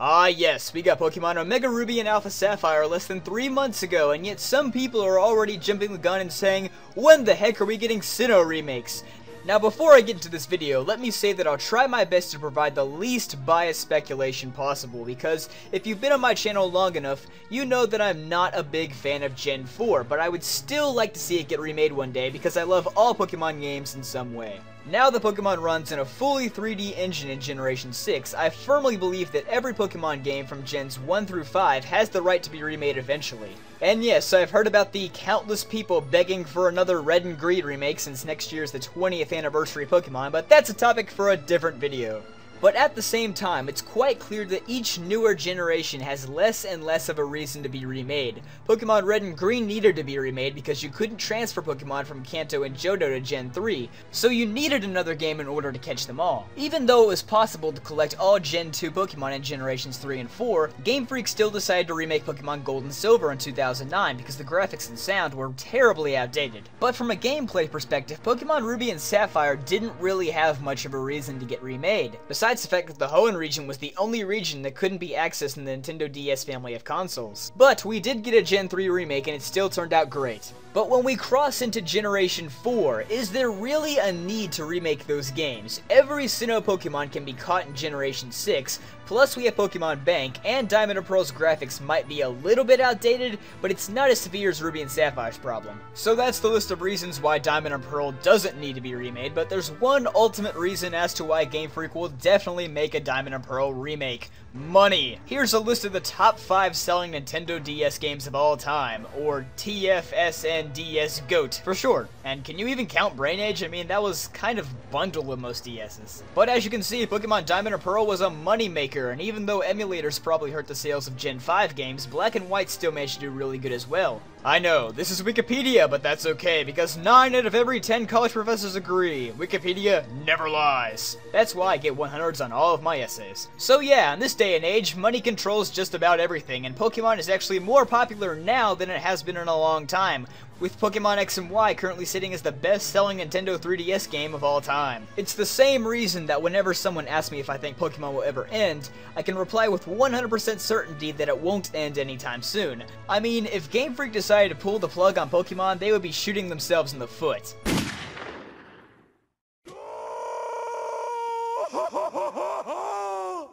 Ah yes, we got Pokemon Omega Ruby and Alpha Sapphire less than 3 months ago, and yet some people are already jumping the gun and saying, when the heck are we getting Sinnoh remakes? Now before I get into this video, let me say that I'll try my best to provide the least biased speculation possible, because if you've been on my channel long enough, you know that I'm not a big fan of Gen 4, but I would still like to see it get remade one day because I love all Pokemon games in some way. Now that Pokemon runs in a fully 3D engine in Generation 6, I firmly believe that every Pokemon game from Gens 1 through 5 has the right to be remade eventually. And yes, I've heard about the countless people begging for another Red and Green remake since next year's the 20th anniversary Pokemon, but that's a topic for a different video. But at the same time, it's quite clear that each newer generation has less and less of a reason to be remade. Pokemon Red and Green needed to be remade because you couldn't transfer Pokemon from Kanto and Johto to Gen 3, so you needed another game in order to catch them all. Even though it was possible to collect all Gen 2 Pokemon in Generations 3 and 4, Game Freak still decided to remake Pokemon Gold and Silver in 2009 because the graphics and sound were terribly outdated. But from a gameplay perspective, Pokemon Ruby and Sapphire didn't really have much of a reason to get remade. Besides the fact that the Hoenn region was the only region that couldn't be accessed in the Nintendo DS family of consoles. But we did get a Gen 3 remake and it still turned out great. But when we cross into Generation 4, is there really a need to remake those games? Every Sinnoh Pokemon can be caught in Generation 6, plus we have Pokemon Bank, and Diamond and Pearl's graphics might be a little bit outdated, but it's not as severe as Ruby and Sapphire's problem. So that's the list of reasons why Diamond and Pearl doesn't need to be remade, but there's one ultimate reason as to why Game Freak will definitely make a Diamond and Pearl remake. Money! Here's a list of the top 5 selling Nintendo DS games of all time, or TFSNDS GOAT for short. And can you even count Brain Age? I mean, that was kind of bundled with most DS's. But as you can see, Pokemon Diamond and Pearl was a moneymaker, and even though emulators probably hurt the sales of Gen 5 games, Black and White still managed to do really good as well. I know, this is Wikipedia, but that's okay, because 9 out of every 10 college professors agree. Wikipedia never lies. That's why I get 100s on all of my essays. So yeah, in this day and age, money controls just about everything, and Pokemon is actually more popular now than it has been in a long time, with Pokemon X and Y currently sitting as the best-selling Nintendo 3DS game of all time. It's the same reason that whenever someone asks me if I think Pokemon will ever end, I can reply with 100% certainty that it won't end anytime soon. I mean, if Game Freak decided to pull the plug on Pokemon, they would be shooting themselves in the foot.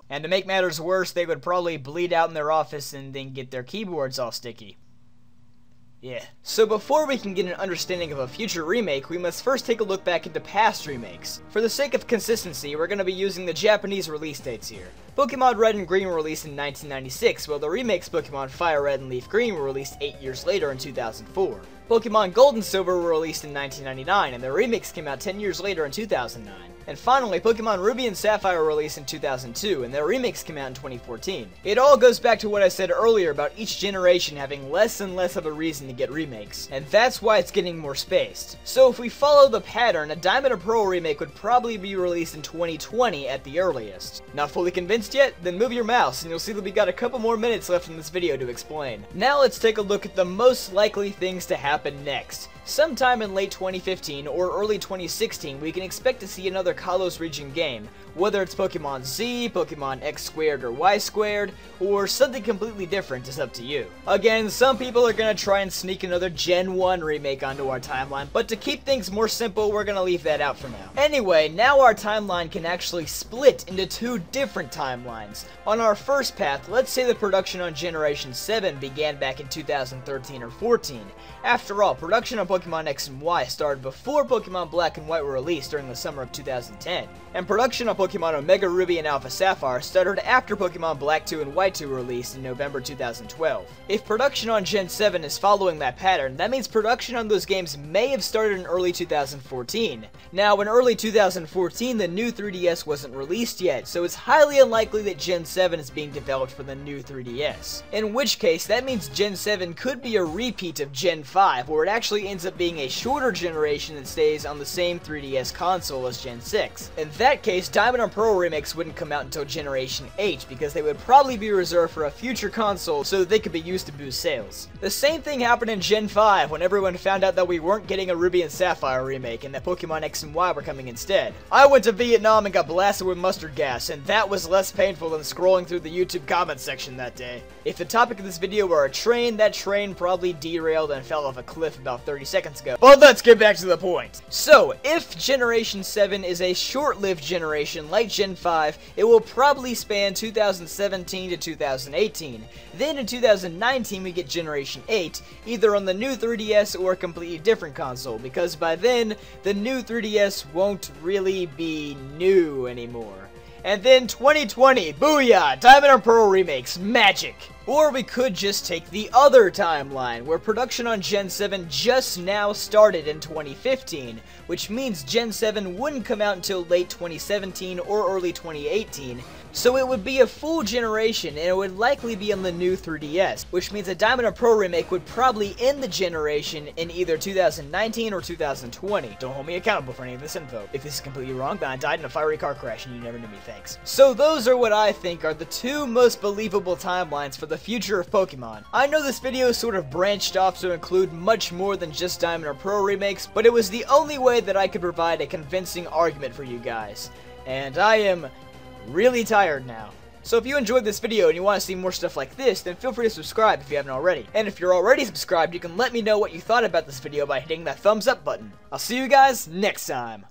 And to make matters worse, they would probably bleed out in their office and then get their keyboards all sticky. Yeah. So before we can get an understanding of a future remake, we must first take a look back into past remakes. For the sake of consistency, we're going to be using the Japanese release dates here. Pokemon Red and Green were released in 1996, while the remakes Pokemon Fire Red and Leaf Green were released 8 years later in 2004. Pokemon Gold and Silver were released in 1999, and their remakes came out 10 years later in 2009. And finally, Pokemon Ruby and Sapphire were released in 2002, and their remakes came out in 2014. It all goes back to what I said earlier about each generation having less and less of a reason to get remakes, and that's why it's getting more spaced. So if we follow the pattern, a Diamond and Pearl remake would probably be released in 2020 at the earliest. Not fully convinced yet? Then move your mouse, and you'll see that we got a couple more minutes left in this video to explain. Now let's take a look at the most likely things to happen next. Sometime in late 2015 or early 2016, we can expect to see another Kalos region game, whether it's Pokemon Z, Pokemon X squared or Y squared, or something completely different is up to you. Again, some people are gonna try and sneak another Gen 1 remake onto our timeline, but to keep things more simple, we're gonna leave that out for now. Anyway, now our timeline can actually split into 2 different timelines. On our first path, let's say the production on Generation 7 began back in 2013 or 14. After all, production on Pokemon X and Y started before Pokemon Black and White were released during the summer of 2010. And production on Pokemon Omega Ruby and Alpha Sapphire started after Pokemon Black 2 and White 2 were released in November 2012. If production on Gen 7 is following that pattern, that means production on those games may have started in early 2014. Now, in early 2014, the new 3DS wasn't released yet, so it's highly unlikely that Gen 7 is being developed for the new 3DS. In which case, that means Gen 7 could be a repeat of Gen 5, where it actually ends ends up being a shorter generation that stays on the same 3DS console as Gen 6. In that case, Diamond and Pearl remakes wouldn't come out until Generation 8 because they would probably be reserved for a future console so that they could be used to boost sales. The same thing happened in Gen 5 when everyone found out that we weren't getting a Ruby and Sapphire remake and that Pokemon X and Y were coming instead. I went to Vietnam and got blasted with mustard gas, and that was less painful than scrolling through the YouTube comment section that day. If the topic of this video were a train, that train probably derailed and fell off a cliff about 30 seconds ago. But let's get back to the point. So, if Generation 7 is a short-lived generation like Gen 5, it will probably span 2017 to 2018. Then in 2019 we get Generation 8, either on the new 3DS or a completely different console, because by then, the new 3DS won't really be new anymore. And then 2020, booyah, Diamond and Pearl remakes, magic! Or we could just take the other timeline, where production on Gen 7 just now started in 2015, which means Gen 7 wouldn't come out until late 2017 or early 2018, so it would be a full generation and it would likely be on the new 3DS, which means a Diamond and Pearl remake would probably end the generation in either 2019 or 2020. Don't hold me accountable for any of this info. If this is completely wrong, then I died in a fiery car crash and you never knew me, thanks. So those are what I think are the two most believable timelines for the future of Pokemon. I know this video sort of branched off to include much more than just Diamond or Pearl remakes, but it was the only way that I could provide a convincing argument for you guys. And I am really tired now. So if you enjoyed this video and you want to see more stuff like this, then feel free to subscribe if you haven't already. And if you're already subscribed, you can let me know what you thought about this video by hitting that thumbs up button. I'll see you guys next time.